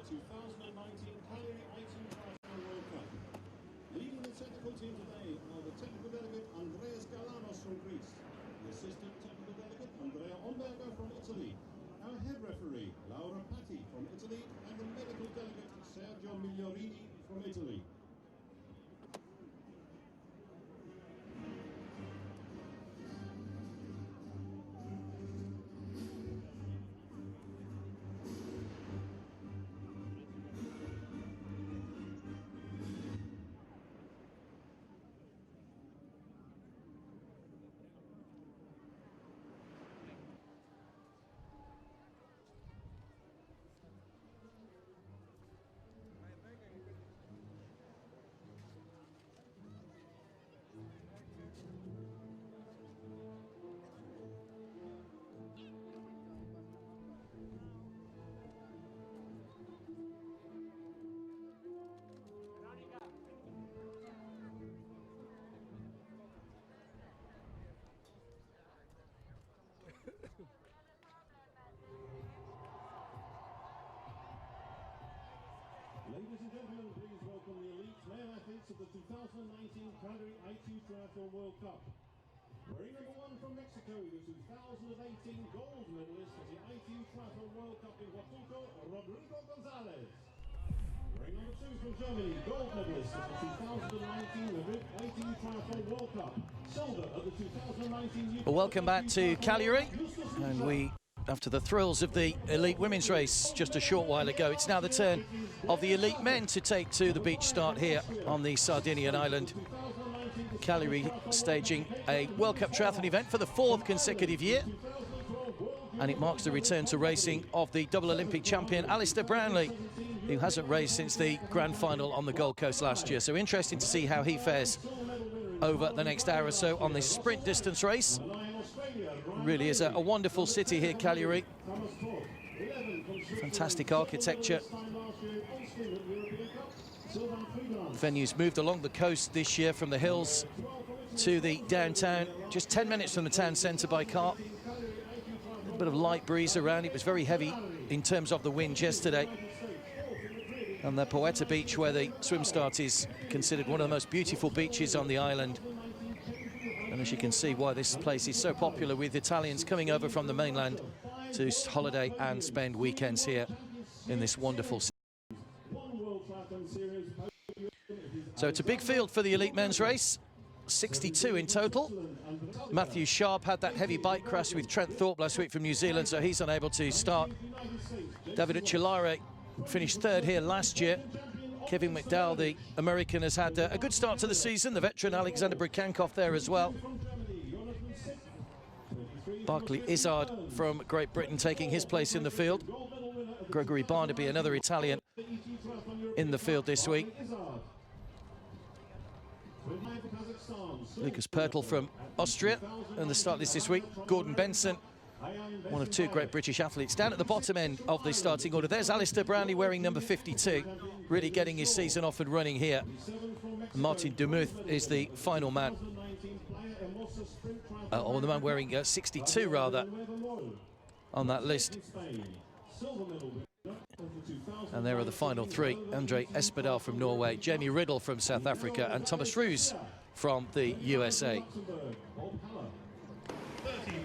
2019 Kальяри Triathlon World Cup. Leading the technical team today are the technical delegate Andreas Galanos from Greece, the assistant technical delegate Andrea Omberger from Italy, our head referee Laura Patti from Italy, and the medical delegate Sergio Migliorini from Italy. Ladies and gentlemen, please welcome the elite male athletes of the 2019 Kальяри Triathlon World Cup. Wearing number 1 from Mexico, the 2018 gold medalist of the Triathlon World Cup in Huatulco, Rodrigo Gonzalez. Wearing number 2 from Germany, gold medalist of the 2019 Triathlon World Cup, silver of the 2019. Well, welcome back to Kальяри, and we, after the thrills of the elite women's race just a short while ago, it's now the turn of the elite men to take to the beach start here on the Sardinian island. Kальяri staging a World Cup triathlon event for the 4th consecutive year, and it marks the return to racing of the double Olympic champion Alistair Brownlee, who hasn't raced since the grand final on the Gold Coast last year. So interesting to see how he fares over the next hour or so on this sprint distance race. Really is a wonderful city here, Kальяri. Fantastic architecture. The venue's moved along the coast this year from the hills to the downtown, just 10 minutes from the town centre by car. A bit of light breeze around. It was very heavy in terms of the wind yesterday. And the Poeta beach, where the swim start is considered one of the most beautiful beaches on the island. And as you can see, why this place is so popular with Italians coming over from the mainland to holiday and spend weekends here in this wonderful city. So it's a big field for the elite men's race, 62 in total. Matthew Sharp had that heavy bike crash with Trent Thorpe last week from New Zealand, so he's unable to start. David Uccelare finished 3rd here last year. Kevin McDowell, the American, has had a good start to the season. The veteran Alexander Brikankov there as well. Barclay Izzard from Great Britain taking his place in the field. Gregory Barnaby, another Italian, in the field this week. Lucas Pertl from Austria and the start list this week. Gordon Benson, one of 2 great British athletes. Down at the bottom end of the starting order, there's Alistair Brownlee wearing number 52, really getting his season off and running here. Martin Demuth is the final man, or the man wearing 62 rather, on that list. And there are the final 3. Andre Espedal from Norway, Jamie Riddle from South Africa, and Thomas Roos from the USA.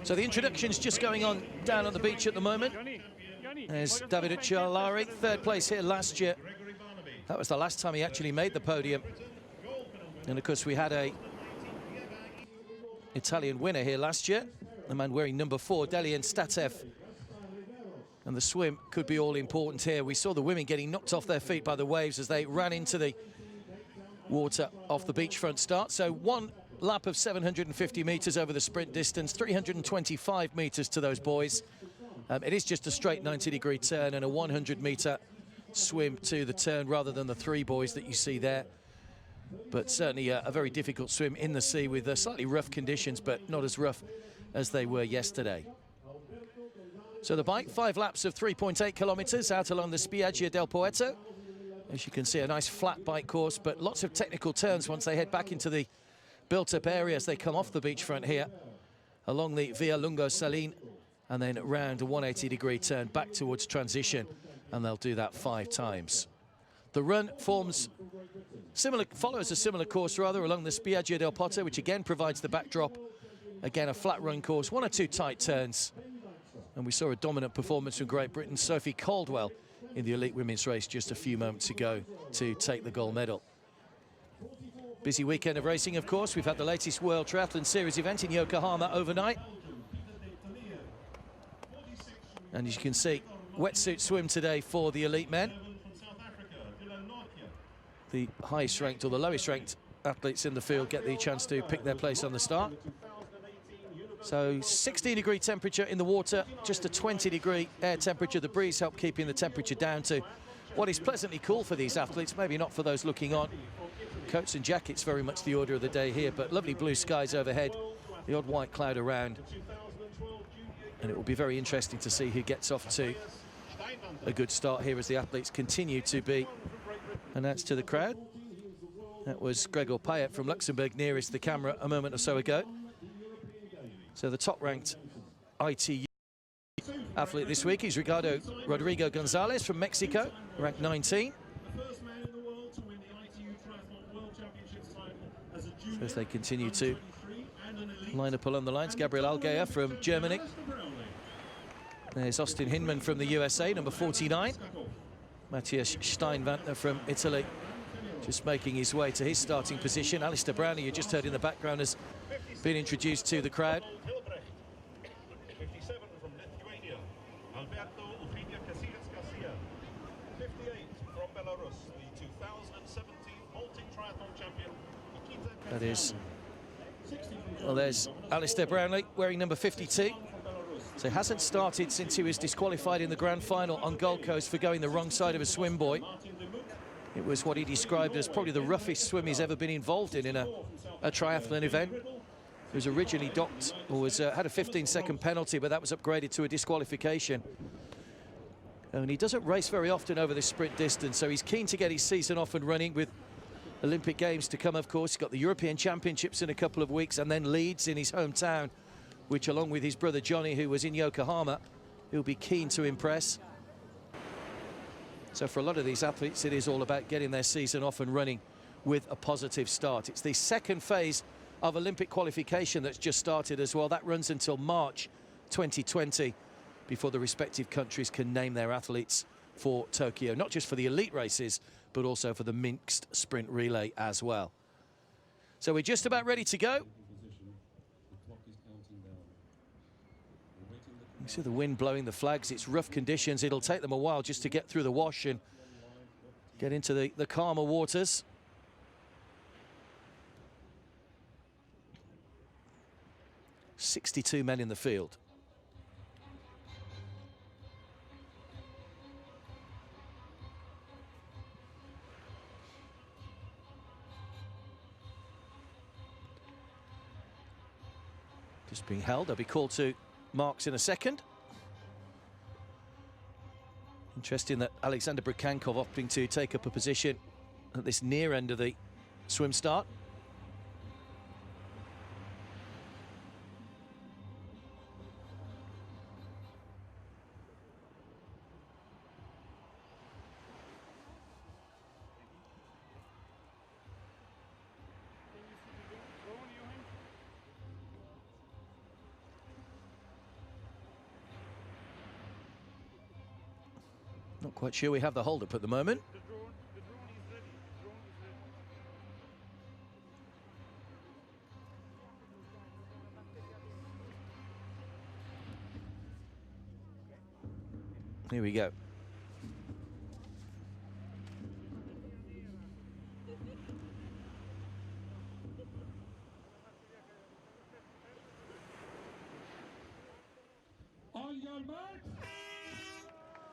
So the introduction's just going on down on the beach at the moment. There's David Uccelare, 3rd place here last year. That was the last time he actually made the podium. And of course we had a Italian winner here last year, the man wearing number 4, Delian Statev. And the swim could be all important here. We saw the women getting knocked off their feet by the waves as they ran into the water off the beachfront start. So 1 lap of 750 metres over the sprint distance, 325 metres to those boys. It is just a straight 90-degree turn and a 100-metre swim to the turn rather than the 3 boys that you see there. But certainly a very difficult swim in the sea with slightly rough conditions, but not as rough as they were yesterday. So the bike, 5 laps of 3.8 kilometres out along the Spiaggia del Poeto. As you can see, a nice flat bike course, but lots of technical turns once they head back into the built-up area as they come off the beachfront here, along the Via Lungo Salin, and then round a 180-degree turn back towards transition. and they'll do that 5 times. The run follows a similar course rather along the Spiaggia del Porto, which again provides the backdrop. Again, a flat run course, 1 or 2 tight turns. And we saw a dominant performance from Great Britain, Sophie Caldwell, in the elite women's race just a few moments ago to take the gold medal. Busy weekend of racing, of course. We've had the latest World Triathlon Series event in Yokohama overnight. And as you can see, wetsuit swim today for the elite men. The highest ranked or the lowest ranked athletes in the field get the chance to pick their place on the start. So 16-degree temperature in the water, just a 20-degree air temperature. The breeze helped keeping the temperature down to what is pleasantly cool for these athletes, maybe not for those looking on. Coats and jackets very much the order of the day here, but lovely blue skies overhead, the odd white cloud around. And it will be very interesting to see who gets off to a good start here as the athletes continue to be announced to the crowd. That was Gregor Payet from Luxembourg nearest the camera a moment or so ago. So the top-ranked ITU athlete this week is Rodrigo Gonzalez from Mexico, ranked 19. So as they continue to line up along the lines, Gabriel Alguer from Germany. There's Austin Hinman from the USA, number 49. Matthias Steinwantner from Italy, just making his way to his starting position. Alistair Brownlee, you just heard in the background, has been introduced to the crowd. 57 from Lithuania, Alberto Ufridia-Casillas-Garcia. 58 from Belarus, the 2017 Baltic Triathlon champion, Nikita. That is, well, there's Alistair Brownlee wearing number 52. So he hasn't started since he was disqualified in the grand final on Gold Coast for going the wrong side of a swim buoy. It was what he described as probably the roughest swim he's ever been involved in a triathlon event. He was originally docked, or had a 15-second penalty, but that was upgraded to a disqualification. And he doesn't race very often over this sprint distance, so he's keen to get his season off and running with Olympic Games to come, of course. He's got the European Championships in a couple of weeks, and then Leeds in his hometown, which, along with his brother Johnny, who was in Yokohama, he'll be keen to impress. So for a lot of these athletes, it is all about getting their season off and running with a positive start. It's the second phase of Olympic qualification that's just started as well. That runs until March 2020 before the respective countries can name their athletes for Tokyo, not just for the elite races, but also for the mixed sprint relay as well. So we're just about ready to go. You see the wind blowing the flags. It's rough conditions. It'll take them a while just to get through the wash and get into the calmer waters. "62 men in the field. Just being held. They'll be called to marks in a second. Interesting that Alexander Brukhankov opting to take up a position at this near end of the swim start. Not quite sure we have the hold-up at the moment. Here we go.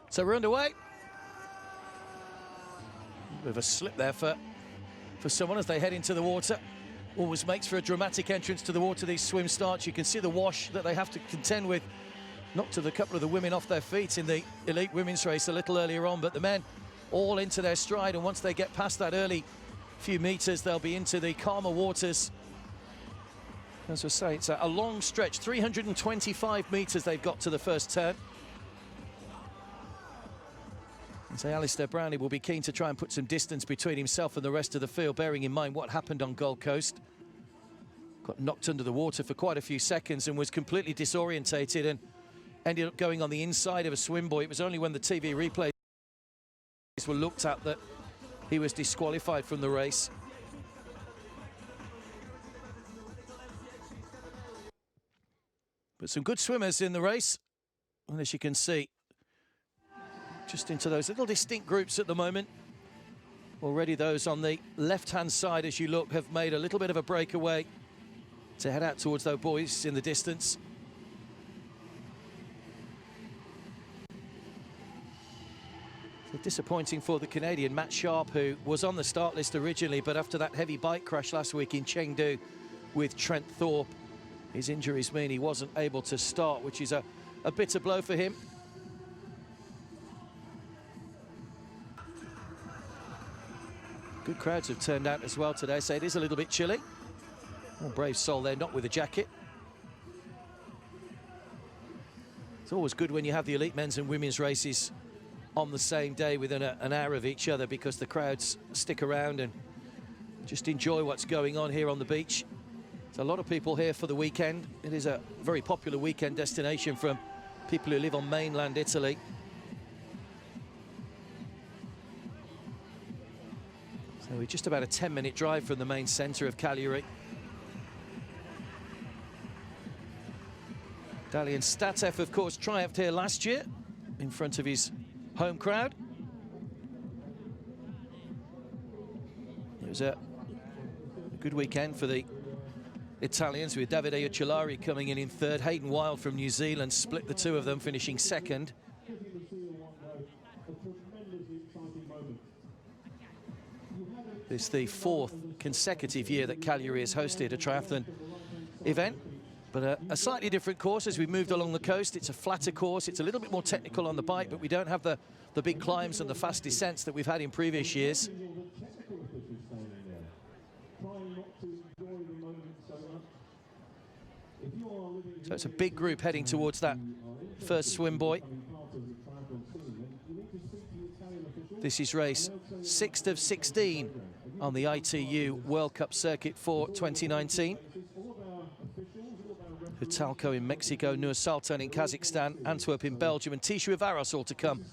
So we're underway. Bit of a slip there for someone as they head into the water. Always makes for a dramatic entrance to the water, these swim starts. You can see the wash that they have to contend with. Knocked a couple of the women off their feet in the elite women's race a little earlier on, but the men all into their stride, and once they get past that early few meters, they'll be into the calmer waters. As I say, it's a long stretch, 325 meters they've got to the first turn. So Alistair Brownlee will be keen to try and put some distance between himself and the rest of the field, bearing in mind what happened on Gold Coast. Got knocked under the water for quite a few seconds and was completely disorientated and ended up going on the inside of a swim buoy. It was only when the TV replays were looked at that he was disqualified from the race. But some good swimmers in the race, and as you can see, just into those little distinct groups at the moment. Already those on the left-hand side, as you look, have made a little bit of a breakaway to head out towards those buoys in the distance. So disappointing for the Canadian Matt Sharp, who was on the start list originally, but after that heavy bike crash last week in Chengdu with Trent Thorpe, his injuries mean he wasn't able to start, which is a bitter blow for him. Good crowds have turned out as well today, so it is a little bit chilly. Oh, brave soul there, not with a jacket. It's always good when you have the elite men's and women's races on the same day within an hour of each other, because the crowds stick around and just enjoy what's going on here on the beach. There's a lot of people here for the weekend. It is a very popular weekend destination from people who live on mainland Italy. So we're just about a 10-minute drive from the main centre of Cagliari. Dalian Statev, of course, triumphed here last year in front of his home crowd. It was a good weekend for the Italians, with Davide Uccelari coming in third. Hayden Wild from New Zealand split the two of them, finishing second. It's the fourth consecutive year that Cagliari has hosted a triathlon event, but a slightly different course as we moved along the coast. It's a flatter course, it's a little bit more technical on the bike, but we don't have the big climbs and the fast descents that we've had in previous years. So it's a big group heading towards that first swim buoy. This is race 6th of 16 on the ITU World Cup circuit for 2019. Hutalco in Mexico, Nur Sultan in Kazakhstan, Antwerp in Belgium, and Tishuavaros all to come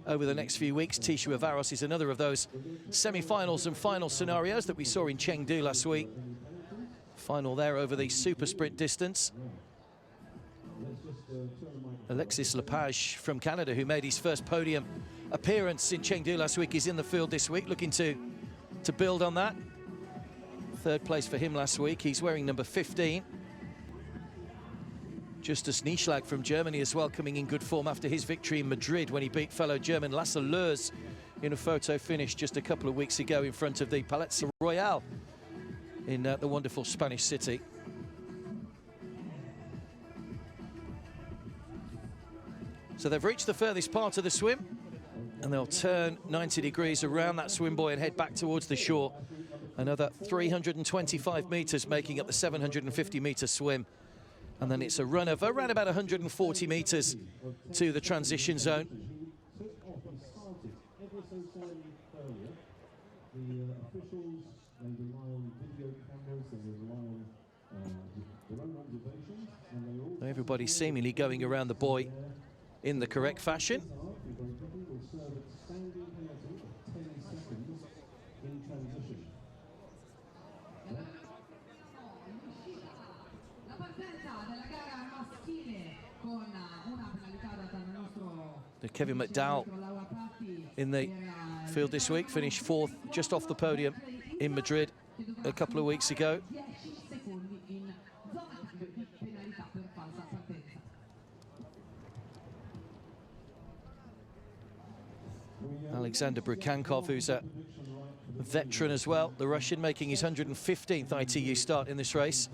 over the next few weeks. Tishuavaros is another of those semi-finals and final scenarios that we saw in Chengdu last week. Final there over the super sprint distance. Alexis Lepage from Canada, who made his first podium appearance in Chengdu last week, is in the field this week, looking to build on that. Third place for him last week. He's wearing number 15. Justus Nieschlag from Germany as well, coming in good form after his victory in Madrid when he beat fellow German Lasse Loers in a photo finish just a couple of weeks ago in front of the Palazzo Royale in the wonderful Spanish city. So they've reached the furthest part of the swim, and they'll turn 90 degrees around that swim buoy and head back towards the shore. Another 325 metres making up the 750-metre swim. And then it's a run of around about 140 metres to the transition zone. Everybody seemingly going around the buoy in the correct fashion. Kevin McDowell in the field this week, finished fourth just off the podium in Madrid a couple of weeks ago. Alexander Brukhankov, who's a veteran as well, the Russian, making his 115th ITU start in this race.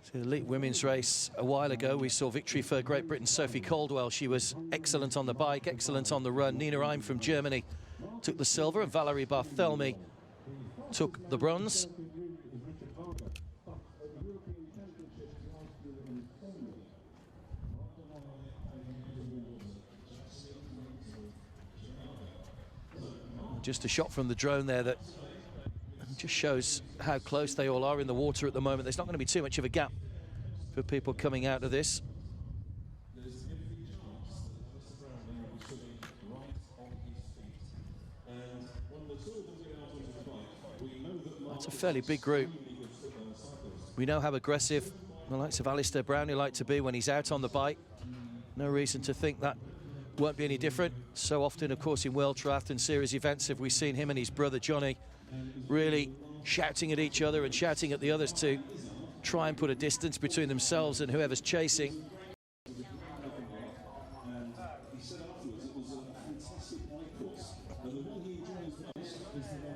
So the elite women's race a while ago, we saw victory for Great Britain's Sophie Caldwell. She was excellent on the bike, excellent on the run. Nina Reim from Germany took the silver, and Valerie Barthelemy took the bronze. Just a shot from the drone there that just shows how close they all are in the water at the moment. There's not going to be too much of a gap for people coming out of this. That's a fairly big group. We know how aggressive the likes of Alistair Brownlee like to be when he's out on the bike. No reason to think that won't be any different. So often, of course, in World Triathlon Series events have we seen him and his brother Johnny really shouting at each other and shouting at the others to try and put a distance between themselves and whoever's chasing.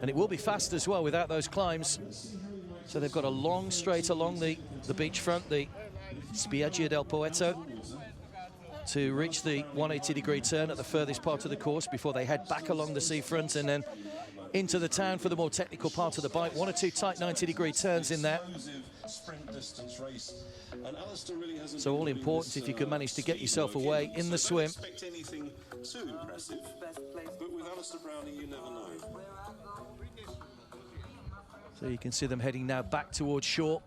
And it will be fast as well without those climbs. So they've got a long straight along the beachfront, the Spiaggia del Poeto, to reach the 180-degree turn at the furthest part of the course before they head back along the seafront and then into the town for the more technical part of the bike. 1 or 2 tight 90-degree turns in there. So all important if you can manage to get yourself away in the swim. So you can see them heading now back towards shore.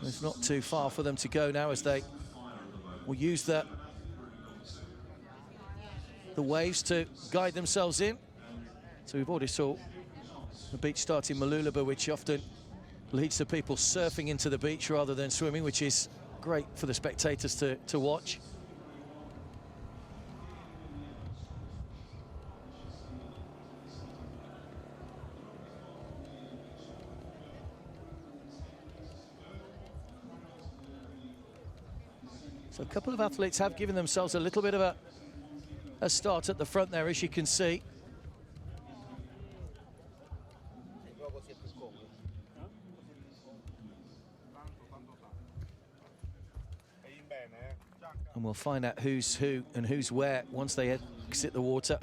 It's not too far for them to go now as they will use the waves to guide themselves in. So we've already saw the beach start in Malulaba, which often leads to people surfing into the beach rather than swimming, which is great for the spectators to watch. So a couple of athletes have given themselves a little bit of a start at the front there, as you can see. And we'll find out who's who and who's where once they exit the water.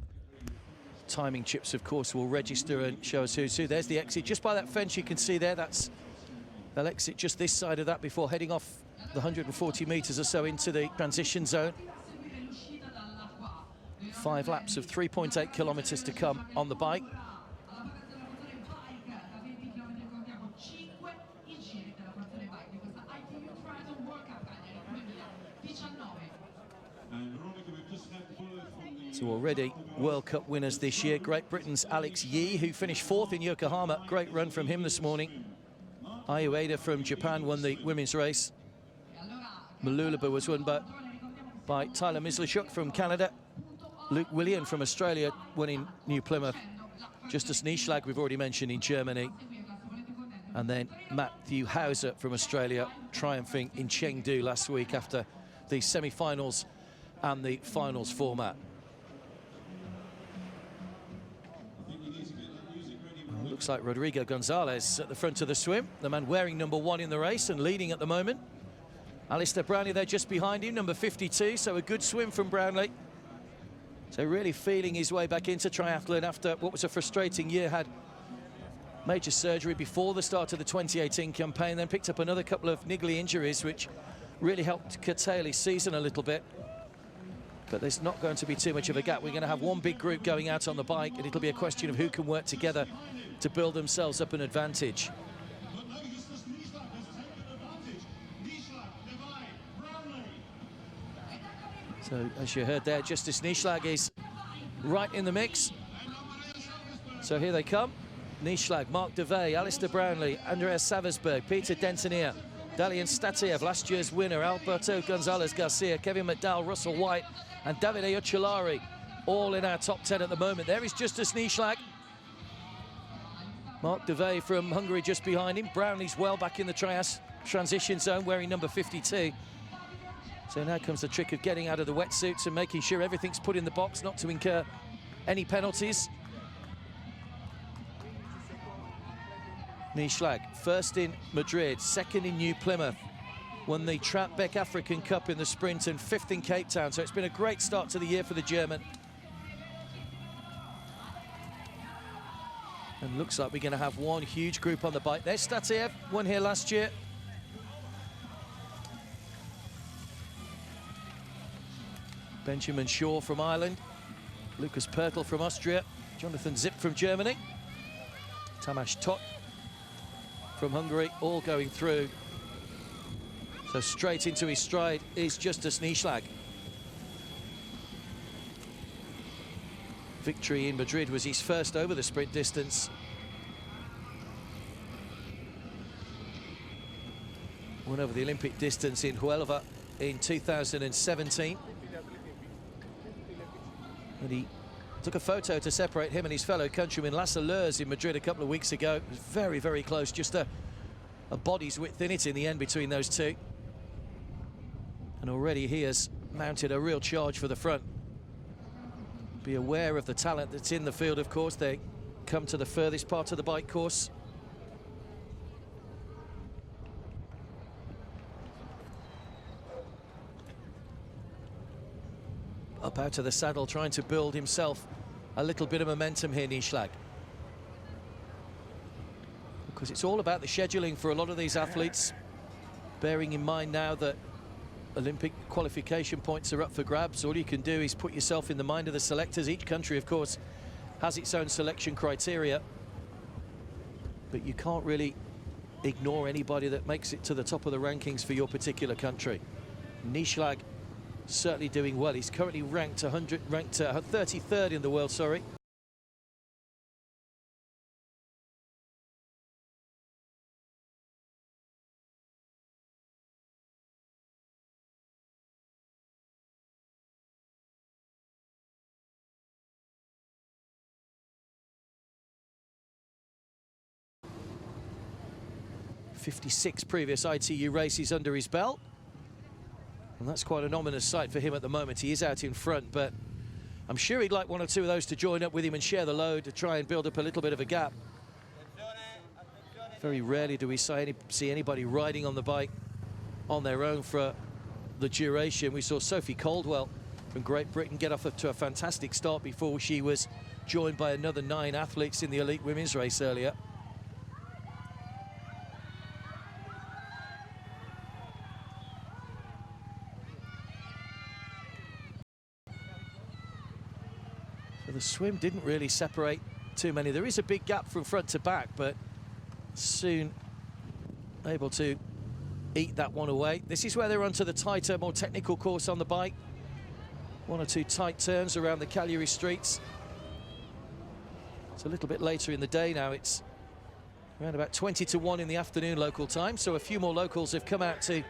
Timing chips, of course, will register and show us who's who. There's the exit just by that fence you can see there. They'll exit just this side of that before heading off the 140 meters or so into the transition zone. 5 laps of 3.8 kilometers to come on the bike. So already World Cup winners this year. Great Britain's Alex Yee, who finished 4th in Yokohama. Great run from him this morning. Ayu Eda from Japan won the women's race. Malulaba was won by Tyler Mislishuk from Canada. Luke Willian from Australia won in New Plymouth. Justus Nieschlag, we've already mentioned, in Germany. And then Matthew Hauser from Australia triumphing in Chengdu last week after the semi-finals and the finals format. Looks like Rodrigo Gonzalez at the front of the swim, the man wearing number 1 in the race and leading at the moment. Alistair Brownlee there just behind him, number 52, so a good swim from Brownlee. So really feeling his way back into triathlon after what was a frustrating year. Had major surgery before the start of the 2018 campaign, then picked up another couple of niggly injuries, which really helped curtail his season a little bit. But there's not going to be too much of a gap. We're going to have one big group going out on the bike, and it'll be a question of who can work together to build themselves up an advantage. So, as you heard there, Justus Nieschlag is right in the mix. So here they come. Nieschlag, Mark Devey, Alistair Brownlee, Andreas Saversberg, Peter Dentonier, Dalian Statiev, last year's winner, Alberto Gonzalez Garcia, Kevin McDowell, Russell White, and Davide Uccelari, all in our top 10 at the moment. There is Justus Nieschlag. Mark Devey from Hungary just behind him. Brownlee's well back in the transition zone, wearing number 52. So now comes the trick of getting out of the wetsuits and making sure everything's put in the box, not to incur any penalties. Nieschlag, first in Madrid, second in New Plymouth. Won the Trapbeck African Cup in the sprint and 5th in Cape Town. So it's been a great start to the year for the German. And looks like we're going to have one huge group on the bike. There's Statiev, won here last year. Benjamin Shaw from Ireland. Lucas Pertl from Austria. Jonathan Zip from Germany, Tamás Tott from Hungary, all going through. So straight into his stride is Justus Nieschlag. Victory in Madrid was his first over the sprint distance. Won over the Olympic distance in Huelva in 2017. And he took a photo to separate him and his fellow countryman Lasse Lurs in Madrid a couple of weeks ago. It was very, very close, just a body's width in it in the end between those two. And already he has mounted a real charge for the front. Be aware of the talent that's in the field, of course. They come to the furthest part of the bike course. Up out of the saddle, trying to build himself a little bit of momentum here, Nieschlag. Because it's all about the scheduling for a lot of these athletes. Bearing in mind now that Olympic qualification points are up for grabs. All you can do is put yourself in the mind of the selectors. Each country, of course, has its own selection criteria. But you can't really ignore anybody that makes it to the top of the rankings for your particular country. Nieschlag certainly doing well. He's currently ranked 33rd in the world, sorry. .56 previous ITU races under his belt. And that's quite an ominous sight for him at the moment. He is out in front, but I'm sure he'd like one or two of those to join up with him and share the load to try and build up a little bit of a gap. Very rarely do we see anybody riding on the bike on their own for the duration. We saw Sophie Caldwell from Great Britain get off to a fantastic start before she was joined by another 9 athletes in the elite women's race earlier. The swim didn't really separate too many. There is a big gap from front to back, but soon able to eat that one away. This is where they're onto the tighter, more technical course on the bike. 1 or 2 tight turns around the Cagliari streets. It's a little bit later in the day now. It's around about 20 to 1 in the afternoon local time, so a few more locals have come out to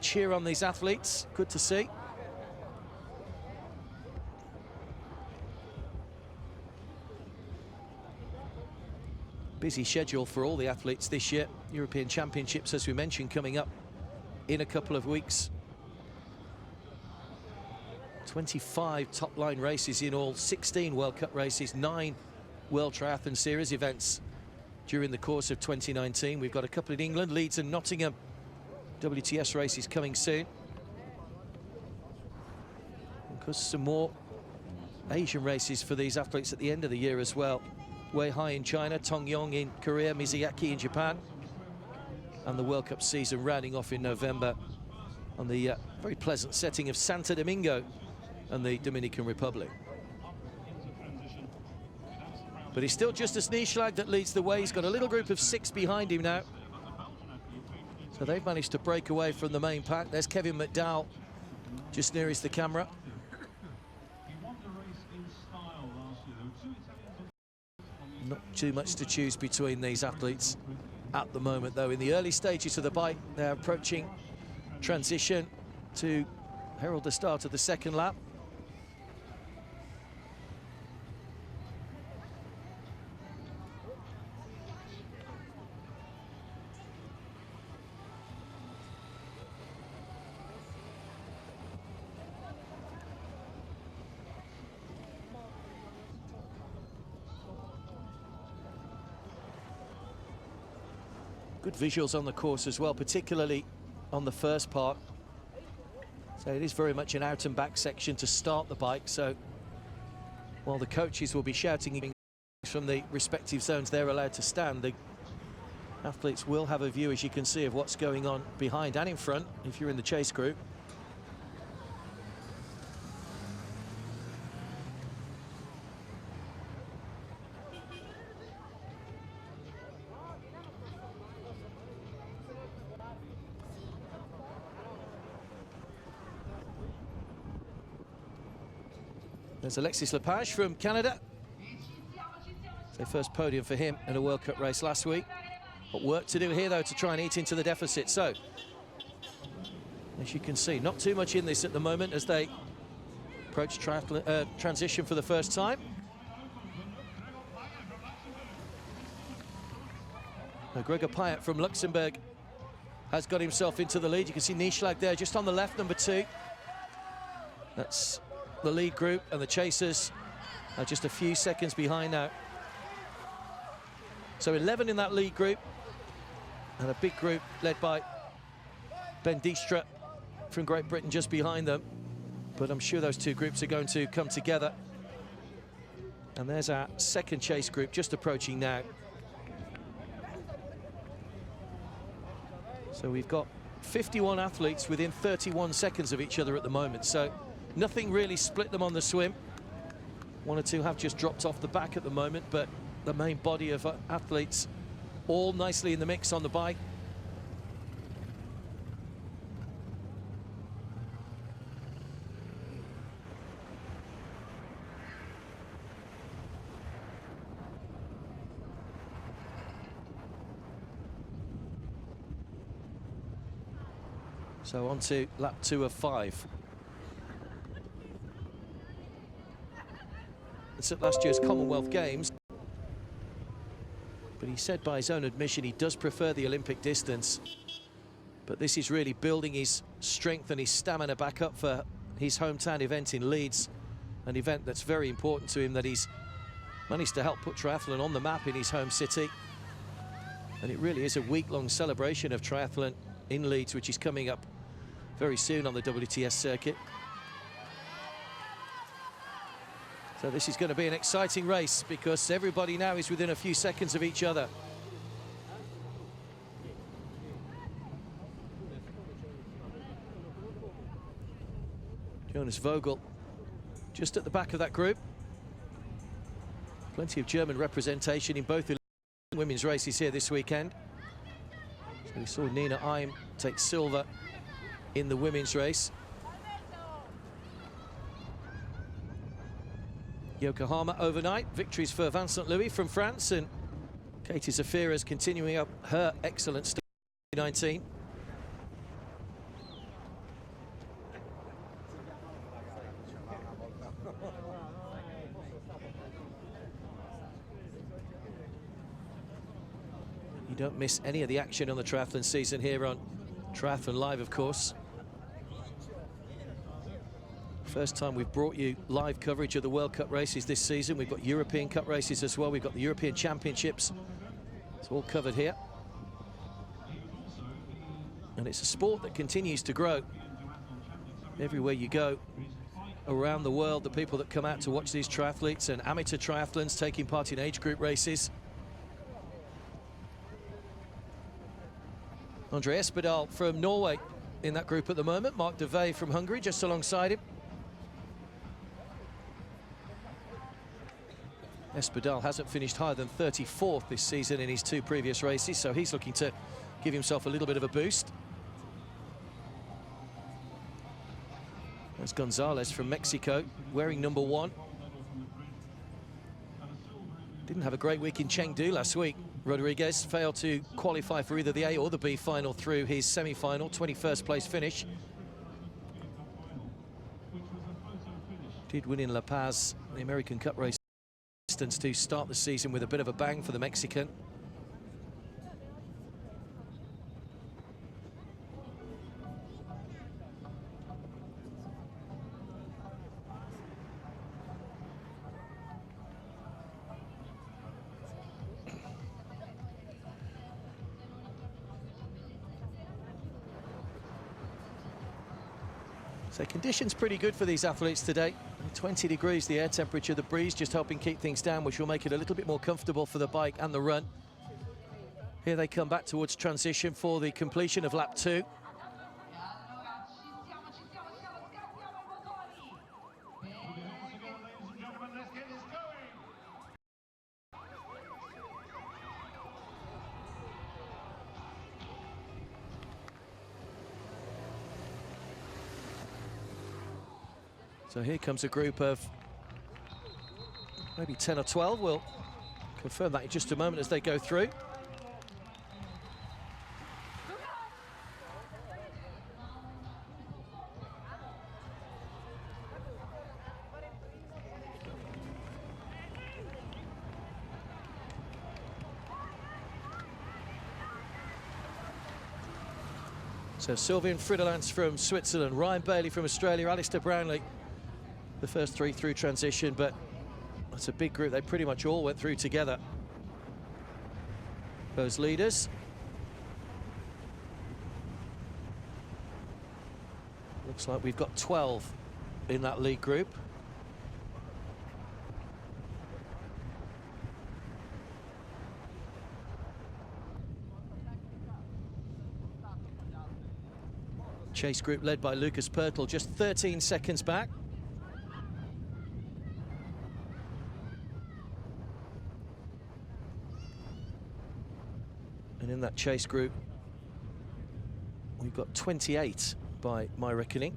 cheer on these athletes. Good to see. Busy schedule for all the athletes this year. European Championships, as we mentioned, coming up in a couple of weeks. 25 top-line races in all, 16 World Cup races, 9 World Triathlon Series events during the course of 2019. We've got a couple in England, Leeds and Nottingham. WTS races coming soon. Of course, some more Asian races for these athletes at the end of the year as well. Weihai in China, Tongyong in Korea, Mizuyaki in Japan. And the World Cup season rounding off in November on the very pleasant setting of Santo Domingo and the Dominican Republic. But he's still Justus Nieschlag that leads the way. He's got a little group of 6 behind him now. So they've managed to break away from the main pack. There's Kevin McDowell just nearest the camera. Not too much to choose between these athletes at the moment, though. In the early stages of the bike, they're approaching transition to herald the start of the second lap. Good visuals on the course as well, particularly on the first part. So it is very much an out and back section to start the bike. So while the coaches will be shouting from the respective zones they're allowed to stand, the athletes will have a view, as you can see, of what's going on behind and in front if you're in the chase group. There's Alexis Lepage from Canada. It's their first podium for him in a World Cup race last week. Got work to do here, though, to try and eat into the deficit. So, as you can see, not too much in this at the moment as they approach transition for the first time. Now, Gregor Payet from Luxembourg has got himself into the lead. You can see Nieschlag there, just on the left, number 2. That's the lead group, and the chasers are just a few seconds behind now. So 11 in that lead group, and a big group led by Ben Dijkstra from Great Britain just behind them. But I'm sure those two groups are going to come together. And there's our second chase group just approaching now. So we've got 51 athletes within 31 seconds of each other at the moment. So nothing really split them on the swim. One or two have just dropped off the back at the moment, but the main body of athletes all nicely in the mix on the bike. So on to lap 2 of 5. It's at last year's Commonwealth Games. But he said by his own admission he does prefer the Olympic distance. But this is really building his strength and his stamina back up for his hometown event in Leeds. An event that's very important to him, that he's managed to help put triathlon on the map in his home city. And it really is a week-long celebration of triathlon in Leeds, which is coming up very soon on the WTS circuit. So this is going to be an exciting race because everybody now is within a few seconds of each other. Jonas Vogel just at the back of that group. Plenty of German representation in both the women's races here this weekend. So we saw Nina Eim take silver in the women's race. Yokohama overnight, victories for Vincent Louis from France, and Katie Zafira is continuing up her excellent start in 2019. You don't miss any of the action on the triathlon season here on Triathlon Live, of course. First time we've brought you live coverage of the World Cup races this season. We've got European Cup races as well. We've got the European Championships. It's all covered here. And it's a sport that continues to grow. Everywhere you go around the world, the people that come out to watch these triathletes and amateur triathlons taking part in age group races. Andre Espedal from Norway in that group at the moment. Mark de Vey from Hungary just alongside him. Espedal hasn't finished higher than 34th this season in his 2 previous races, so he's looking to give himself a little bit of a boost. There's Gonzalez from Mexico, wearing number 1. Didn't have a great week in Chengdu last week. Rodriguez failed to qualify for either the A or the B final through his semi-final, 21st place finish. Did win in La Paz, the American Cup race, to start the season with a bit of a bang for the Mexican. So conditions pretty good for these athletes today. 20 degrees the air temperature, the breeze just helping keep things down, which will make it a little bit more comfortable for the bike and the run. Here they come back towards transition for the completion of lap 2. So here comes a group of maybe 10 or 12. We'll confirm that in just a moment as they go through. So Sylvian Fridelance from Switzerland, Ryan Bailey from Australia, Alistair Brownlee, the first three through transition, but that's a big group. They pretty much all went through together. Those leaders. Looks like we've got 12 in that lead group. Chase group led by Lucas Pertl, just 13 seconds back. And in that chase group, we've got 28 by my reckoning.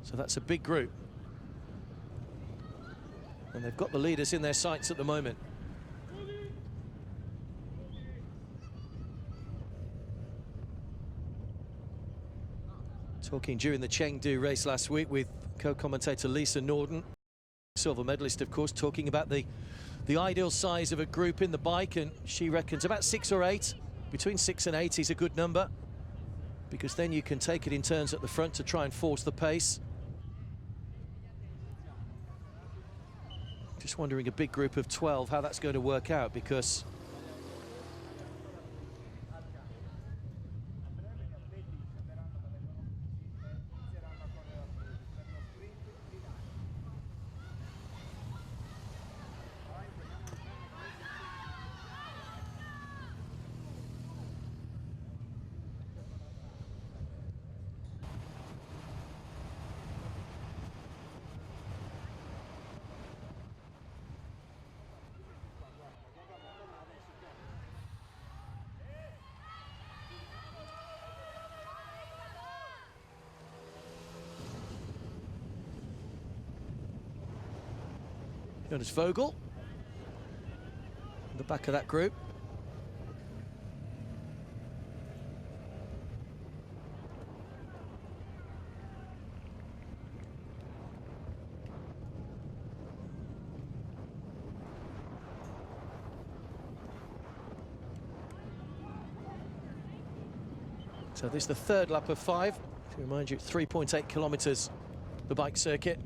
So that's a big group. And they've got the leaders in their sights at the moment. Talking during the Chengdu race last week with co-commentator Lisa Norden, silver medalist, of course, talking about the ideal size of a group in the bike, and she reckons about 6 or 8. Between 6 and 8 is a good number, because then you can take it in turns at the front to try and force the pace. Just wondering, a big group of 12, how that's going to work out, because Jonas Vogel, in the back of that group. So this is the third lap of 5. To remind you, 3.8 kilometers, the bike circuit.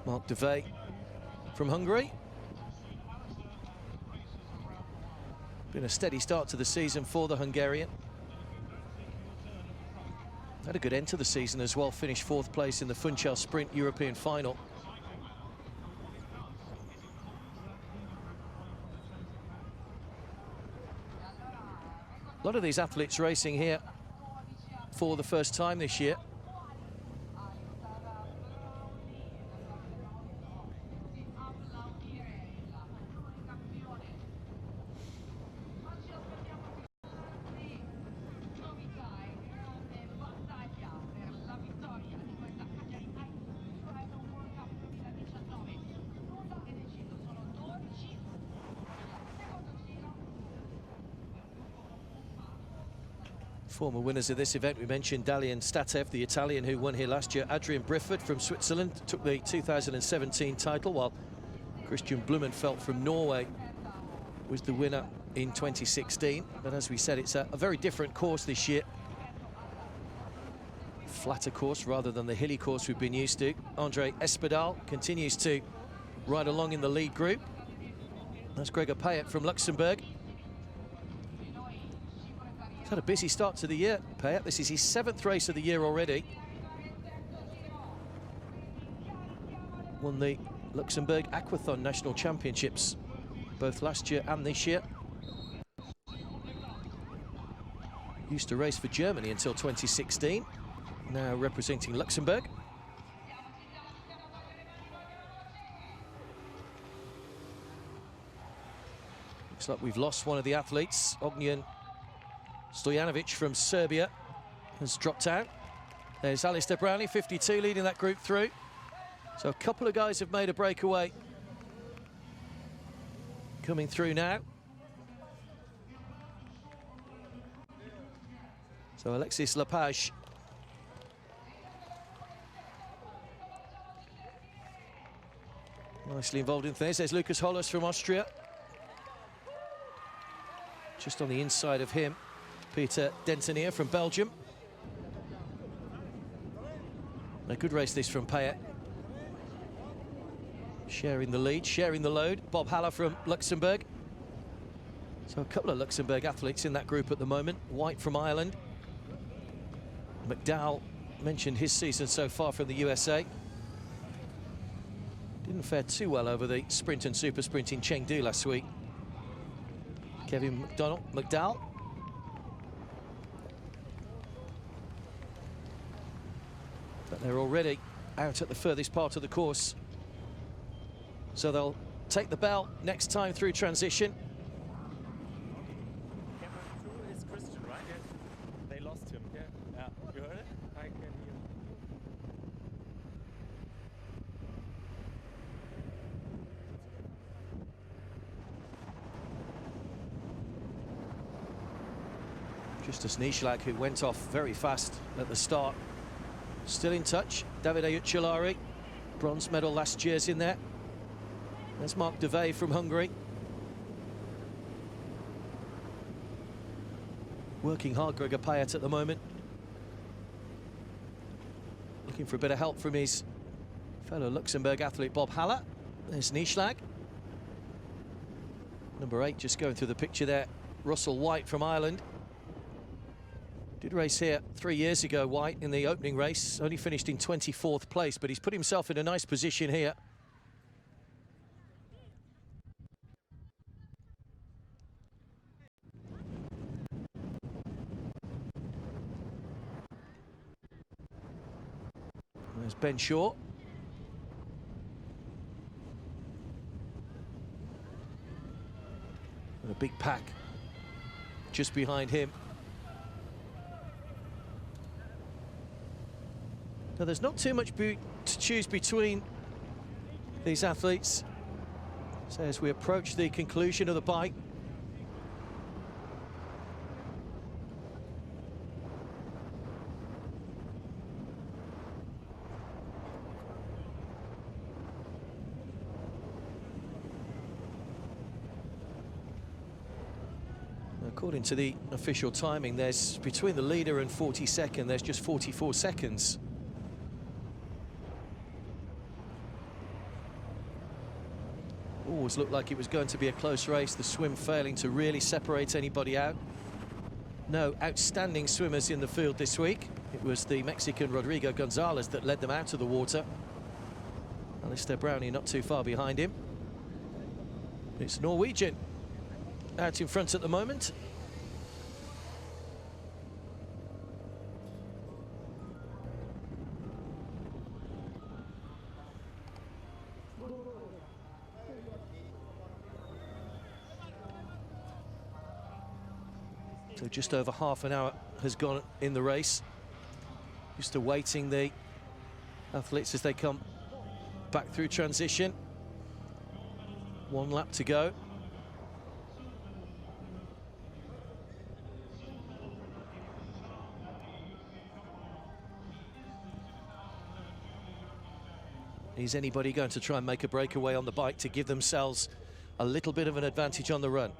Mark de Vey from Hungary. Been a steady start to the season for the Hungarian. Had a good end to the season as well, finished 4th place in the Funchal Sprint European final. A lot of these athletes racing here for the first time this year. Former winners of this event, we mentioned Dalian Statev, the Italian who won here last year. Adrian Brifford from Switzerland took the 2017 title, while Christian Blumenfeld from Norway was the winner in 2016. But as we said, it's a very different course this year. Flatter course rather than the hilly course we've been used to. Andre Espedal continues to ride along in the lead group. That's Gregor Payet from Luxembourg. He's had a busy start to the year, Payet. This is his 7th race of the year already. Won the Luxembourg Aquathon National Championships, both last year and this year. Used to race for Germany until 2016. Now representing Luxembourg. Looks like we've lost one of the athletes. Ognjen Stojanovic from Serbia has dropped out. There's Alistair Brownlee, 52, leading that group through. So a couple of guys have made a breakaway. Coming through now. So Alexis Lepage. Nicely involved in things. There's Lucas Hollis from Austria. Just on the inside of him, Peter Dentenier from Belgium. A good race this from Payet. Sharing the lead, sharing the load. Bob Haller from Luxembourg. So a couple of Luxembourg athletes in that group at the moment. White from Ireland. McDowell mentioned his season so far from the USA. Didn't fare too well over the sprint and super sprint in Chengdu last week. Kevin McDowell. But they're already out at the furthest part of the course. So they'll take the bell next time through transition. Camera 2 is Christian, right? Yes. They lost him. Yeah. You heard it? I can hear. Justus Nieschlag, who went off very fast at the start. Still in touch. Davide Uccelari, bronze medal last year's in there. There's Mark Devey from Hungary. Working hard, Gregor Payet, at the moment. Looking for a bit of help from his fellow Luxembourg athlete, Bob Haller. There's Nieschlag. Number 8 just going through the picture there. Russell White from Ireland. Did race here 3 years ago, White, in the opening race. Only finished in 24th place, but he's put himself in a nice position here. There's Ben Shaw. And a big pack just behind him. Now, there's not too much to choose between these athletes. So as we approach the conclusion of the bike, according to the official timing, there's between the leader and 42nd, there's just 44 seconds. Always looked like it was going to be a close race, the swim failing to really separate anybody out. No outstanding swimmers in the field this week. It was the Mexican Rodrigo Gonzalez that led them out of the water. Alistair Brownlee not too far behind him. It's Norwegian out in front at the moment. So just over half an hour has gone in the race. Just awaiting the athletes as they come back through transition. 1 lap to go. Is anybody going to try and make a breakaway on the bike to give themselves a little bit of an advantage on the run?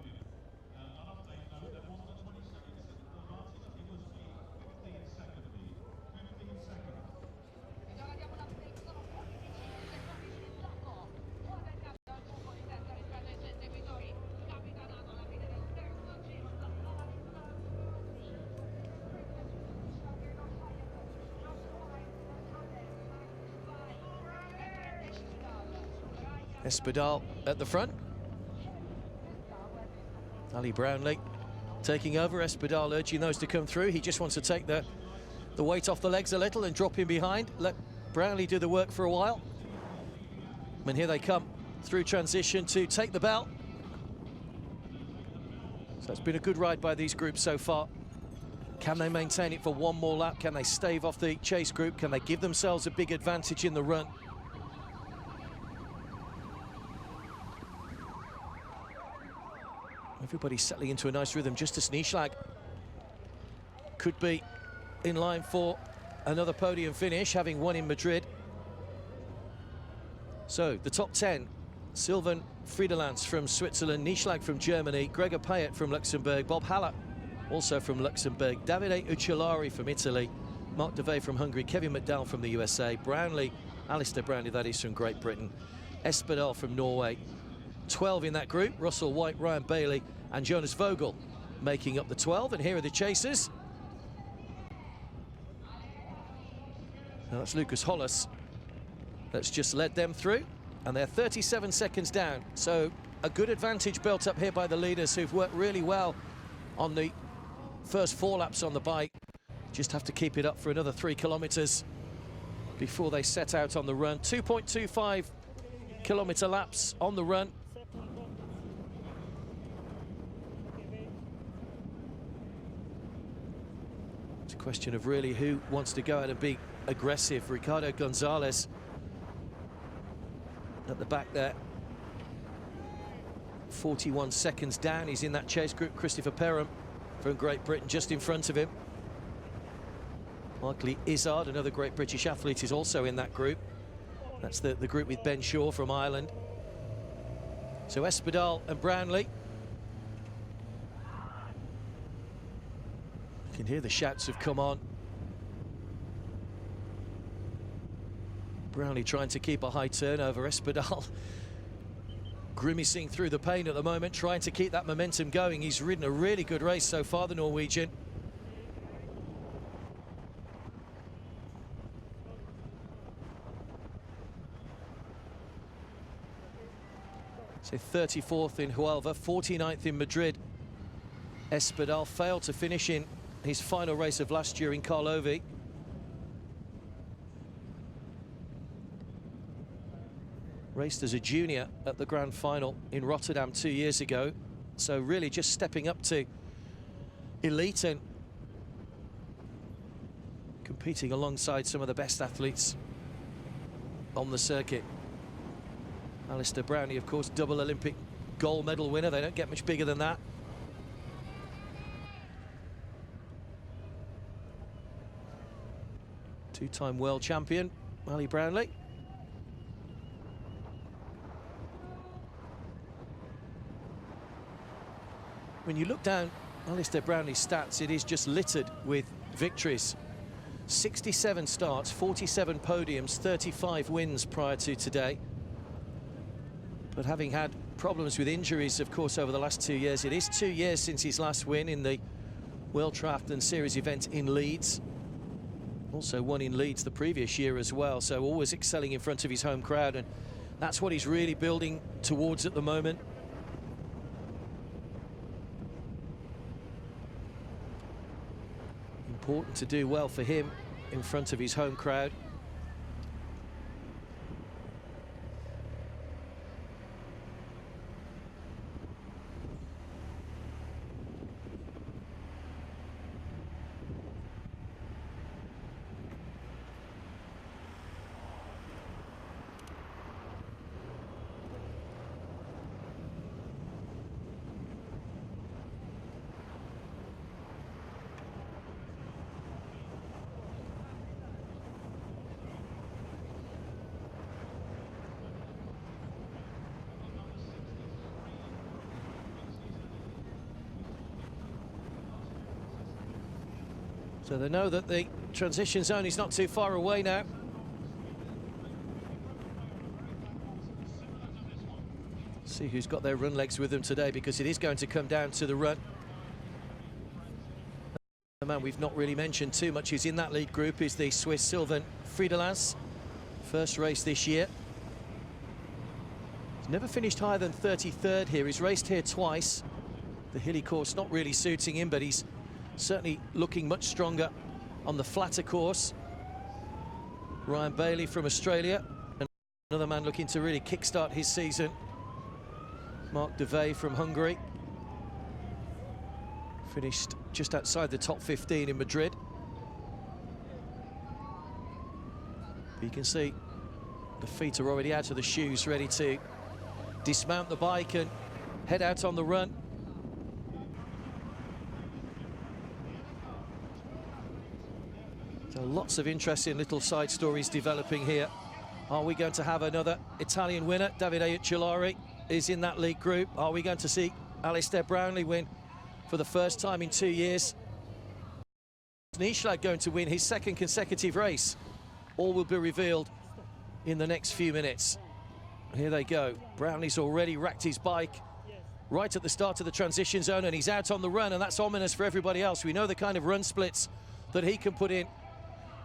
Espedal at the front. Ali Brownlee taking over. Espadal urging those to come through. He just wants to take the weight off the legs a little and drop him behind. Let Brownlee do the work for a while. And here they come through transition to take the bell. So it's been a good ride by these groups so far. Can they maintain it for one more lap? Can they stave off the chase group? Can they give themselves a big advantage in the run? Everybody's settling into a nice rhythm. Justus Nieschlag could be in line for another podium finish, having won in Madrid. So the top 10, Sylvain Friedelands from Switzerland, Nieschlag from Germany, Gregor Payet from Luxembourg, Bob Haller also from Luxembourg, Davide Uccelari from Italy, Mark DeVey from Hungary, Kevin McDowell from the USA, Brownlee, Alistair Brownlee, that is, from Great Britain, Espadal from Norway. 12 in that group, Russell White, Ryan Bailey and Jonas Vogel making up the 12. And here are the chasers. Now that's Lucas Hollis that's just led them through, and they're 37 seconds down. So a good advantage built up here by the leaders, who've worked really well on the first 4 laps on the bike. Just have to keep it up for another 3 kilometers before they set out on the run. 2.25 kilometer laps on the run. It's a question of really who wants to go out and be aggressive. Ricardo Gonzalez at the back there, 41 seconds down. He's in that chase group. Christopher Perham from Great Britain just in front of him. Markley Izzard, another great British athlete, is also in that group. That's the group with Ben Shaw from Ireland. So Espadal and Brownlee. You can hear the shouts have come on. Brownlee trying to keep a high turnover. Espadal grimacing through the pain at the moment, trying to keep that momentum going. He's ridden a really good race so far, the Norwegian. So 34th in Huelva, 49th in Madrid. Espadal failed to finish in his final race of last year in Karlovy. Raced as a junior at the grand final in Rotterdam 2 years ago. So really just stepping up to elite and competing alongside some of the best athletes on the circuit. Alistair Brownlee, of course, double Olympic gold medal winner. They don't get much bigger than that. Two-time world champion, Ali Brownlee. When you look down Alistair Brownlee's stats, it is just littered with victories. 67 starts, 47 podiums, 35 wins prior to today. But having had problems with injuries, of course, over the last 2 years, it is 2 years since his last win in the World Triathlon Series event in Leeds. Also won in Leeds the previous year as well, so always excelling in front of his home crowd, and that's what he's really building towards at the moment. Important to do well for him in front of his home crowd. So they know that the transition zone is not too far away now. See who's got their run legs with them today, because it is going to come down to the run. The man we've not really mentioned too much who's in that lead group is the Swiss Sylvain Friedelands. First race this year. He's never finished higher than 33rd here. He's raced here twice. The hilly course not really suiting him, but he's certainly looking much stronger on the flatter course. Ryan Bailey from Australia, another man looking to really kickstart his season. Mark Devey from Hungary. Finished just outside the top 15 in Madrid. But you can see the feet are already out of the shoes, ready to dismount the bike and head out on the run. So lots of interesting little side stories developing here. Are we going to have another Italian winner? Davide Uccelari is in that league group. Are we going to see Alistair Brownlee win for the first time in 2 years? Nieschlag going to win his second consecutive race? All will be revealed in the next few minutes. Here they go. Brownlee's already racked his bike right at the start of the transition zone, and he's out on the run, and that's ominous for everybody else. We know the kind of run splits that he can put in,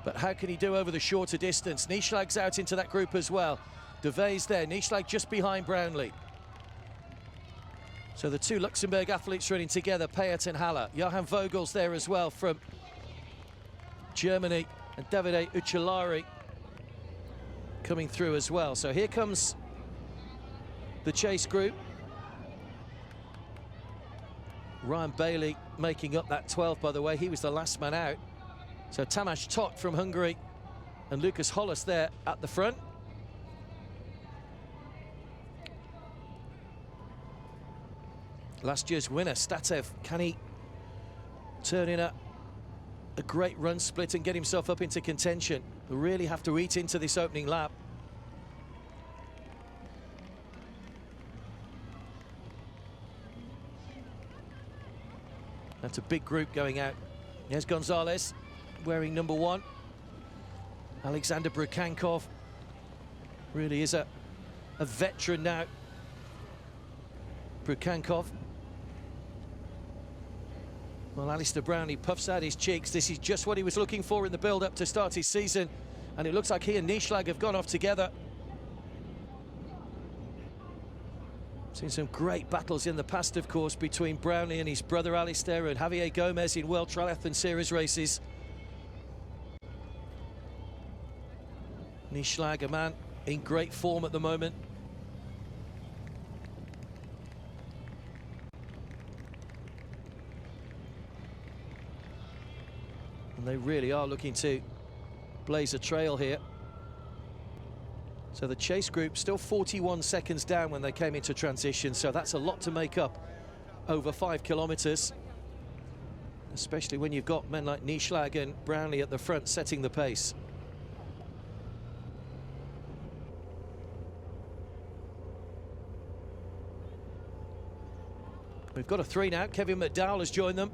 but how can he do over the shorter distance? Nieschlag's out into that group as well. Devey's there, Nieschlag just behind Brownlee. So the two Luxembourg athletes running together, Payet and Haller. Johan Vogel's there as well from Germany, and Davide Uccelari coming through as well. So here comes the chase group. Ryan Bailey making up that 12, by the way. He was the last man out. So Tamás Tott from Hungary and Lucas Hollis there at the front. Last year's winner, Statev, can he turn in a great run split and get himself up into contention? He'll really have to eat into this opening lap. That's a big group going out. There's Gonzalez wearing number 1. Alexander Brukankov really is a veteran now. Brukankov. Well, Alistair Brownlee puffs out his cheeks. This is just what he was looking for in the build-up to start his season. And it looks like he and Nieschlag have gone off together. Seen some great battles in the past, of course, between Brownlee and his brother Alistair and Javier Gomez in World Triathlon Series races. Nieschlag, a man in great form at the moment. And they really are looking to blaze a trail here. So the chase group still 41 seconds down when they came into transition, so that's a lot to make up over 5 kilometers, especially when you've got men like Nieschlag and Brownlee at the front setting the pace. We've got a 3 now. Kevin McDowell has joined them.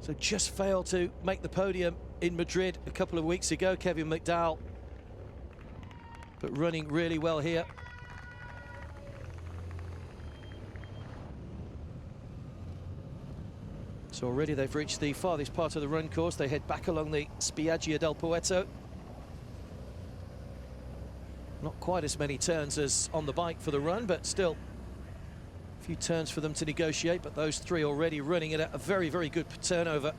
So just failed to make the podium in Madrid a couple of weeks ago, Kevin McDowell. But running really well here. So already they've reached the farthest part of the run course. They head back along the Spiaggia del Poeto. Not quite as many turns as on the bike for the run, but still a few turns for them to negotiate. But those 3 already running at a very, very good turnover.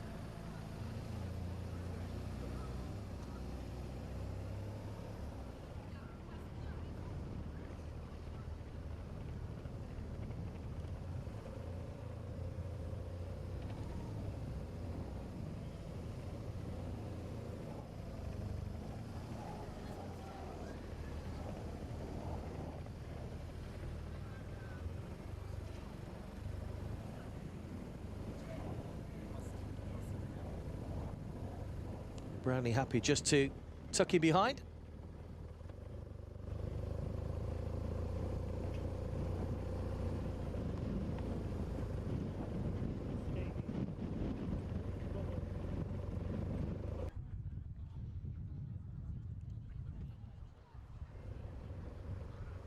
Brownlee happy just to tuck him behind.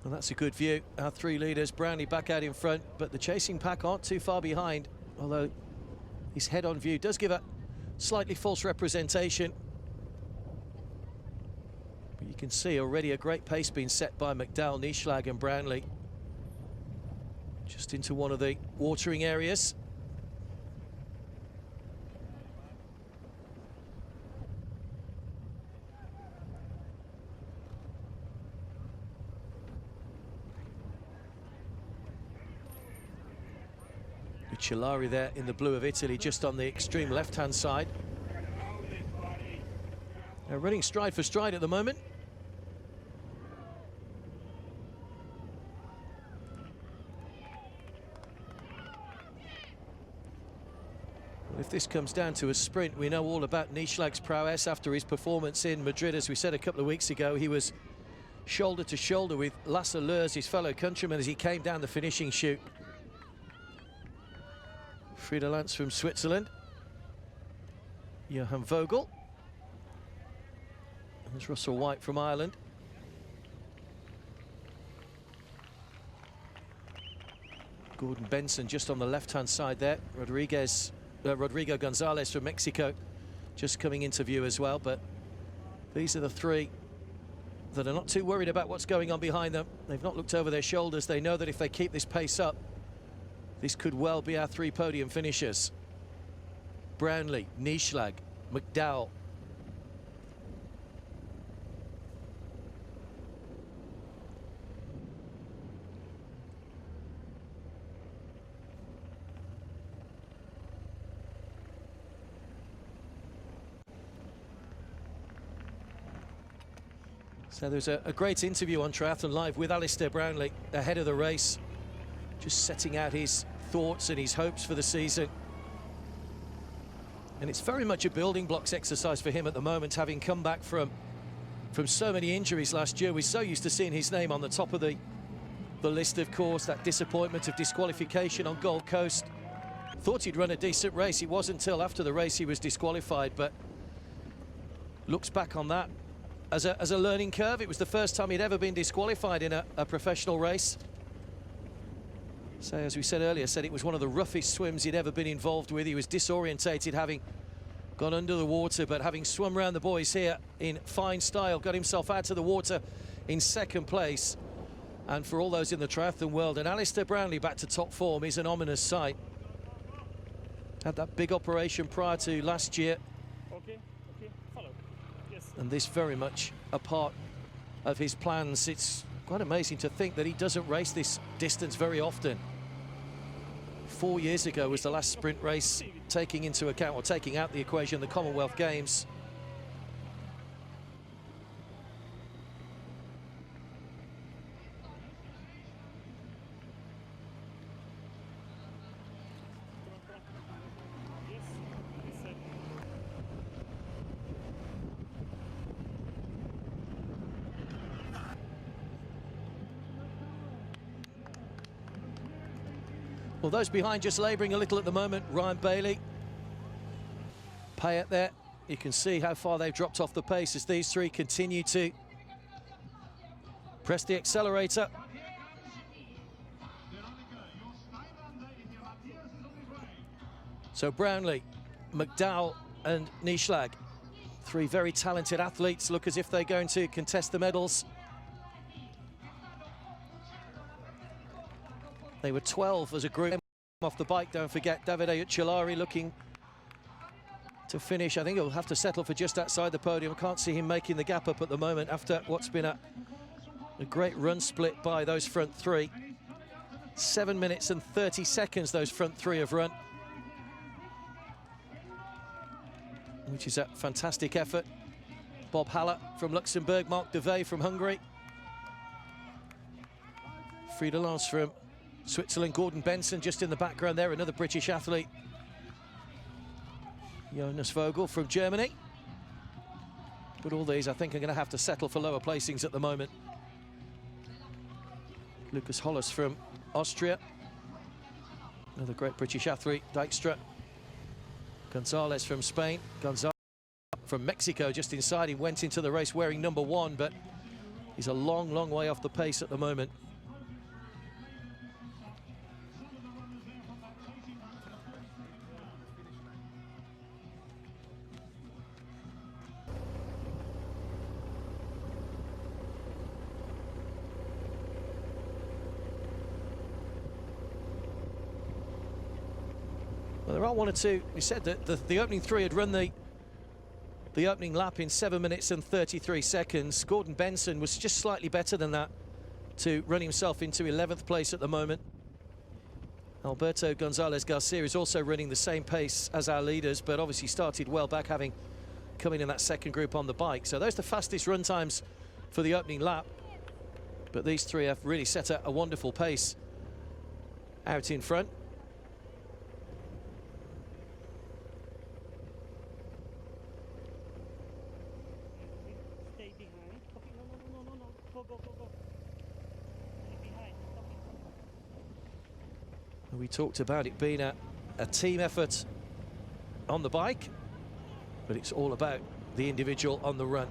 Well, that's a good view. Our 3 leaders, Brownlee back out in front, but the chasing pack aren't too far behind, although his head-on view does give a slightly false representation. But you can see already a great pace being set by McDowell, Nieschlag and Brownlee. Just into one of the watering areas. Kальяри there in the blue of Italy, just on the extreme left-hand side. They're running stride for stride at the moment. Well, if this comes down to a sprint, we know all about Nieschlag's prowess after his performance in Madrid. As we said a couple of weeks ago, he was shoulder to shoulder with Lasse Lurs, his fellow countryman, as he came down the finishing chute. Frida Lance from Switzerland. Johan Vogel. And there's Russell White from Ireland. Gordon Benson just on the left-hand side there. Rodrigo Gonzalez from Mexico just coming into view as well. But these are the three that are not too worried about what's going on behind them. They've not looked over their shoulders. They know that if they keep this pace up, this could well be our three podium finishers. Brownlee, Nieschlag, McDowell. So there's a great interview on Triathlon Live with Alistair Brownlee ahead of the race, just setting out his thoughts and his hopes for the season. And it's very much a building blocks exercise for him at the moment, having come back from so many injuries last year. We're so used to seeing his name on the top of the list, of course, that disappointment of disqualification on Gold Coast. Thought he'd run a decent race. It wasn't until after the race he was disqualified, but looks back on that as a learning curve. It was the first time he'd ever been disqualified in a professional race. So, as we said earlier, said it was one of the roughest swims he'd ever been involved with. He was disorientated, having gone under the water, but having swum around the boys here in fine style, got himself out of the water in second place. And for all those in the triathlon world, and Alistair Brownlee back to top form is an ominous sight. Had that big operation prior to last year. Okay, follow. Yes. And this very much a part of his plans. It's quite amazing to think that he doesn't race this distance very often. 4 years ago was the last sprint race, taking into account, or taking out the equation, the Commonwealth Games. Well, those behind just labouring a little at the moment. Ryan Bailey, Payet there. You can see how far they've dropped off the pace as these three continue to press the accelerator. So Brownlee, McDowell and Nieschlag, three very talented athletes, look as if they're going to contest the medals. They were 12 as a group off the bike. Don't forget Davide Uccelari looking to finish. I think he'll have to settle for just outside the podium. Can't see him making the gap up at the moment after what's been a great run split by those front three. 7 minutes and 30 seconds those front three have run, which is a fantastic effort. Bob Haller from Luxembourg, Marc Devey from Hungary, Frida Lance from Switzerland, Gordon Benson just in the background there, another British athlete. Jonas Vogel from Germany. But all these, I think, are going to have to settle for lower placings at the moment. Lucas Hollis from Austria. Another great British athlete, Dijkstra. Gonzalez from Spain. Gonzalez from Mexico just inside. He went into the race wearing number 1, but he's a long, long way off the pace at the moment. There are one or two. We said that the opening three had run the opening lap in 7 minutes and 33 seconds. Gordon Benson was just slightly better than that to run himself into 11th place at the moment. Alberto Gonzalez Garcia is also running the same pace as our leaders, but obviously started well back, having come in that second group on the bike. So those are the fastest run times for the opening lap. But these three have really set a wonderful pace out in front. Stay behind. Okay, no. Go. Stay behind. We talked about it being a team effort on the bike, but it's all about the individual on the run.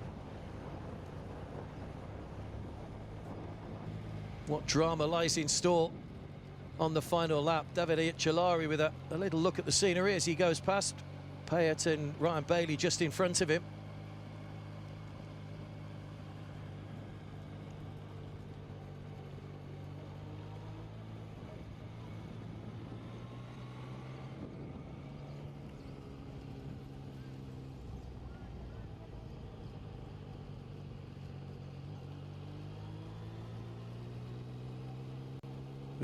What drama lies in store on the final lap? Davide Cellari with a little look at the scenery as he goes past Payet and Ryan Bailey just in front of him.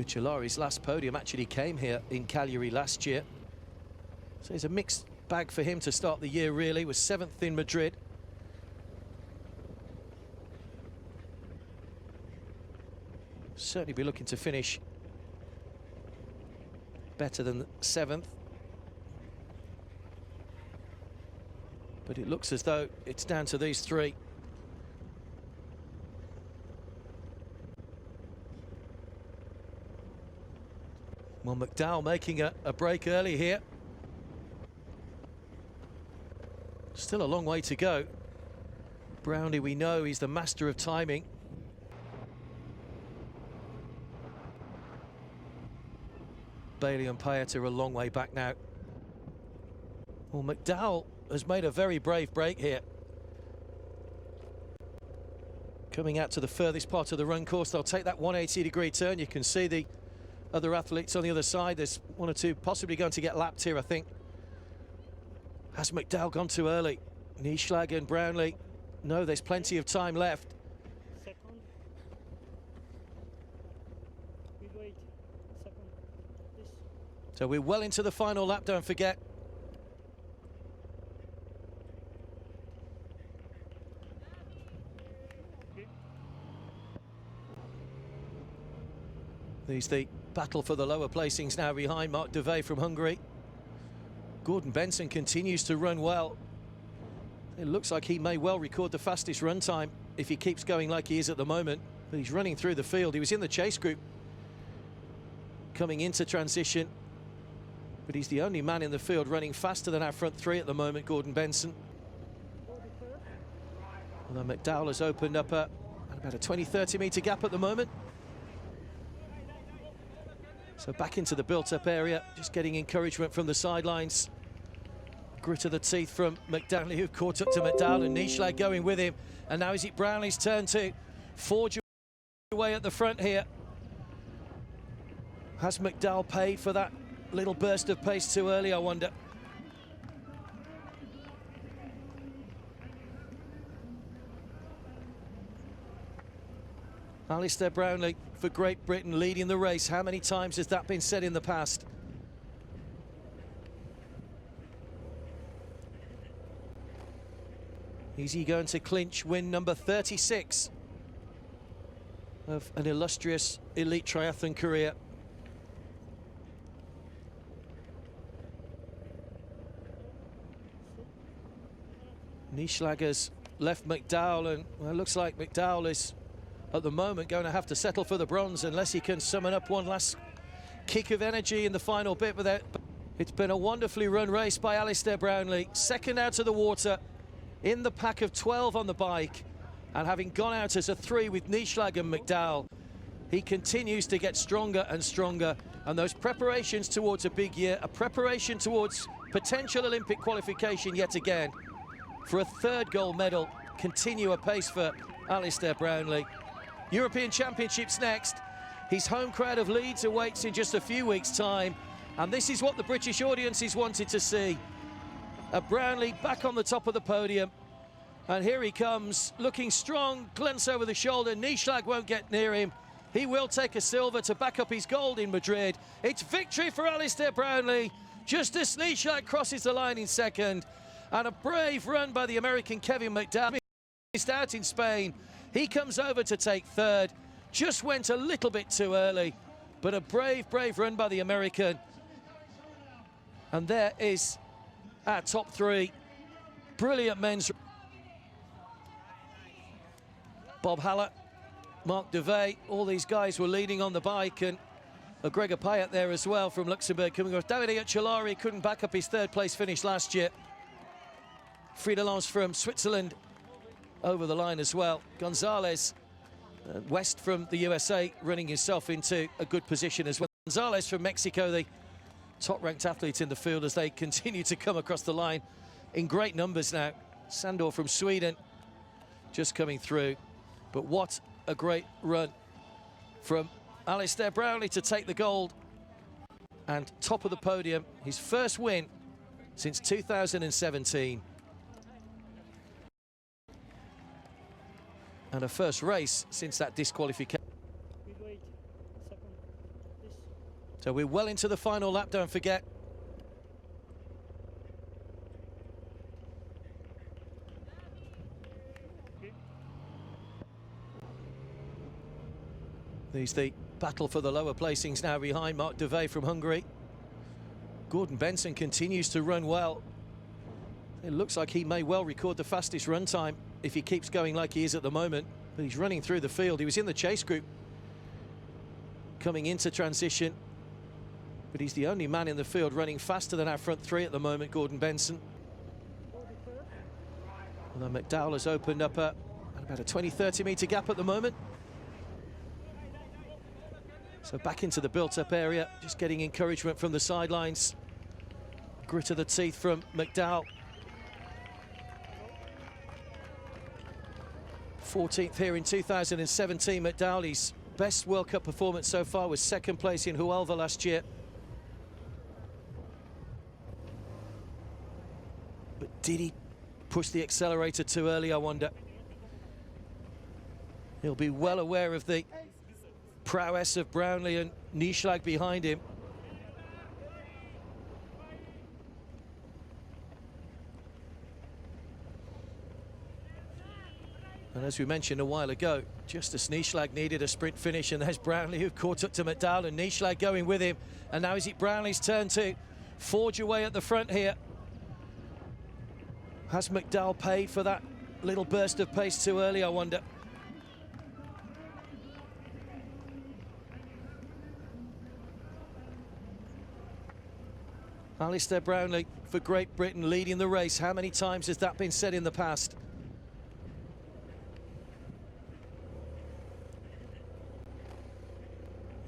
Cellari's last podium actually came here in Cagliari last year. So it's a mixed bag for him to start the year, really. Was 7th in Madrid. Certainly be looking to finish better than 7th. But it looks as though it's down to these three. Well, McDowell making a break early here. Still a long way to go. Brownlee, we know he's the master of timing. Bailey and Payet are a long way back now. Well, McDowell has made a very brave break here. Coming out to the furthest part of the run course, they'll take that 180-degree turn. You can see the other athletes on the other side. There's one or two possibly going to get lapped here, I think. Has McDowell gone too early? Nieschlag and Brownlee. No, there's plenty of time left. Second. We wait. Second. This. So we're well into the final lap, don't forget. Okay. There's the battle for the lower placings now behind Marc Devey from Hungary. Gordon Benson continues to run well. It looks like he may well record the fastest run time if he keeps going like he is at the moment. But he's running through the field. He was in the chase group coming into transition. But he's the only man in the field running faster than our front three at the moment, Gordon Benson. Although McDowell has opened up about a 20-30 metre gap at the moment. So back into the built-up area, just getting encouragement from the sidelines. Grit of the teeth from McDowell, who caught up to McDowell, and Nieschlag going with him. And now is it Brownlee's turn to forge away at the front here. Has McDowell paid for that little burst of pace too early, I wonder? Alistair Brownlee for Great Britain leading the race. How many times has that been said in the past? Is he going to clinch win number 36 of an illustrious elite triathlon career? Nieschlag has left McDowell, and well, it looks like McDowell is at the moment going to have to settle for the bronze unless he can summon up one last kick of energy in the final bit. But it's been a wonderfully run race by Alistair Brownlee, second out of the water in the pack of 12 on the bike, and having gone out as a 3 with Nieschlag and McDowell, he continues to get stronger and stronger. And those preparations towards a big year, a preparation towards potential Olympic qualification yet again for a third gold medal, continue apace for Alistair Brownlee. European Championships next. His home crowd of Leeds awaits in just a few weeks' time. And this is what the British audiences wanted to see. A Brownlee back on the top of the podium. And here he comes, looking strong, glance over the shoulder. Nieschlag won't get near him. He will take a silver to back up his gold in Madrid. It's victory for Alistair Brownlee, just as Nieschlag crosses the line in second. And a brave run by the American Kevin McDowell. Missed out in Spain. He comes over to take third. Just went a little bit too early, but a brave run by the American. And there is our top three. Brilliant men's. Bob Haller, Marc Devey, all these guys were leading on the bike, and Gregor Payet there as well from Luxembourg coming off. Davide Acciolari couldn't back up his third place finish last year. Friedelance from Switzerland over the line as well. Gonzalez, West from the USA, running himself into a good position as well. Gonzalez from Mexico, the top-ranked athlete in the field, as they continue to come across the line in great numbers now. Sandor from Sweden just coming through. But what a great run from Alistair Brownlee to take the gold and top of the podium. His first win since 2017. And a first race since that disqualification. So we're well into the final lap, don't forget. There's the battle for the lower placings now behind Marc Devey from Hungary. Gordon Benson continues to run well. It looks like he may well record the fastest run time if he keeps going like he is at the moment. But he's running through the field. He was in the chase group coming into transition. But he's the only man in the field running faster than our front three at the moment, Gordon Benson. Although McDowell has opened up about a 20-30 metre gap at the moment. So back into the built-up area, just getting encouragement from the sidelines. Grit of the teeth from McDowell. 14th here in 2017, McDowell. His best World Cup performance so far was second place in Huelva last year. But did he push the accelerator too early, I wonder? He'll be well aware of the prowess of Brownlee and Nieschlag behind him. And as we mentioned a while ago, just as Nieschlag needed a sprint finish, and there's Brownlee who caught up to McDowell, and Nieschlag going with him. And now is it Brownlee's turn to forge away at the front here? Has McDowell paid for that little burst of pace too early, I wonder? Alistair Brownlee for Great Britain leading the race. How many times has that been said in the past?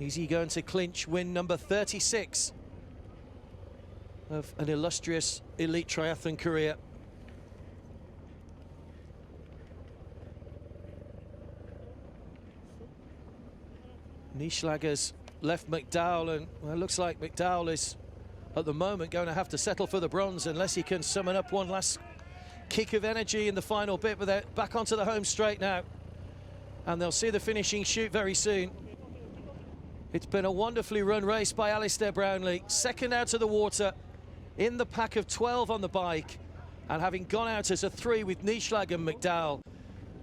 Is he going to clinch win number 36 of an illustrious elite triathlon career? Nieschlag has left McDowell, and well, it looks like McDowell is at the moment going to have to settle for the bronze unless he can summon up one last kick of energy in the final bit. But they're back onto the home straight now, and they'll see the finishing chute very soon. It's been a wonderfully run race by Alistair Brownlee, second out of the water in the pack of 12 on the bike, and having gone out as a 3 with Nieschlag and McDowell,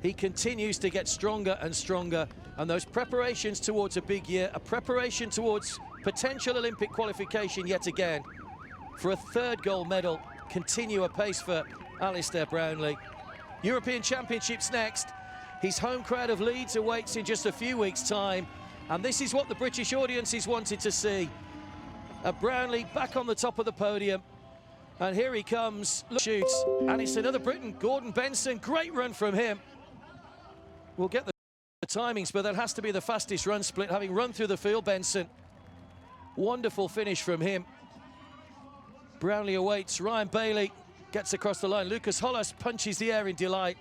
he continues to get stronger and stronger. And those preparations towards a big year, a preparation towards potential Olympic qualification yet again for a third gold medal, continue apace for Alistair Brownlee. European Championships next. His home crowd of Leeds awaits in just a few weeks' time. And this is what the British audiences wanted to see. A Brownlee back on the top of the podium. And here he comes, shoots, and it's another Briton, Gordon Benson. Great run from him. We'll get the timings, but that has to be the fastest run split, having run through the field, Benson. Wonderful finish from him. Brownlee awaits. Ryan Bailey gets across the line. Lucas Hollis punches the air in delight.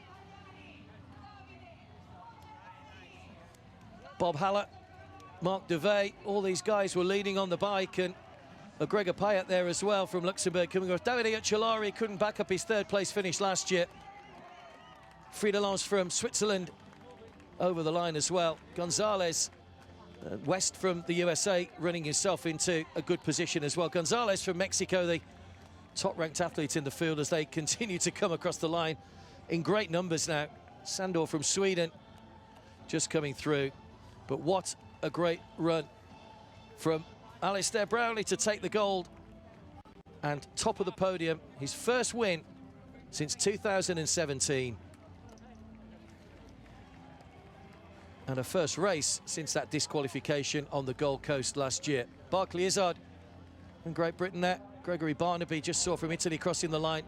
Bob Haller, Marc Devey, all these guys were leading on the bike, and Gregor Payet there as well from Luxembourg coming off. Davide Uccelari couldn't back up his third place finish last year. Frieda Lance from Switzerland over the line as well. Gonzalez, West from the USA, running himself into a good position as well. Gonzalez from Mexico, the top-ranked athlete in the field as they continue to come across the line in great numbers now. Sandor from Sweden just coming through. But what a great run from Alistair Brownlee to take the gold and top of the podium. His first win since 2017. And a first race since that disqualification on the Gold Coast last year. Barclay Izzard from Great Britain there. Gregory Barnaby just saw from Italy crossing the line.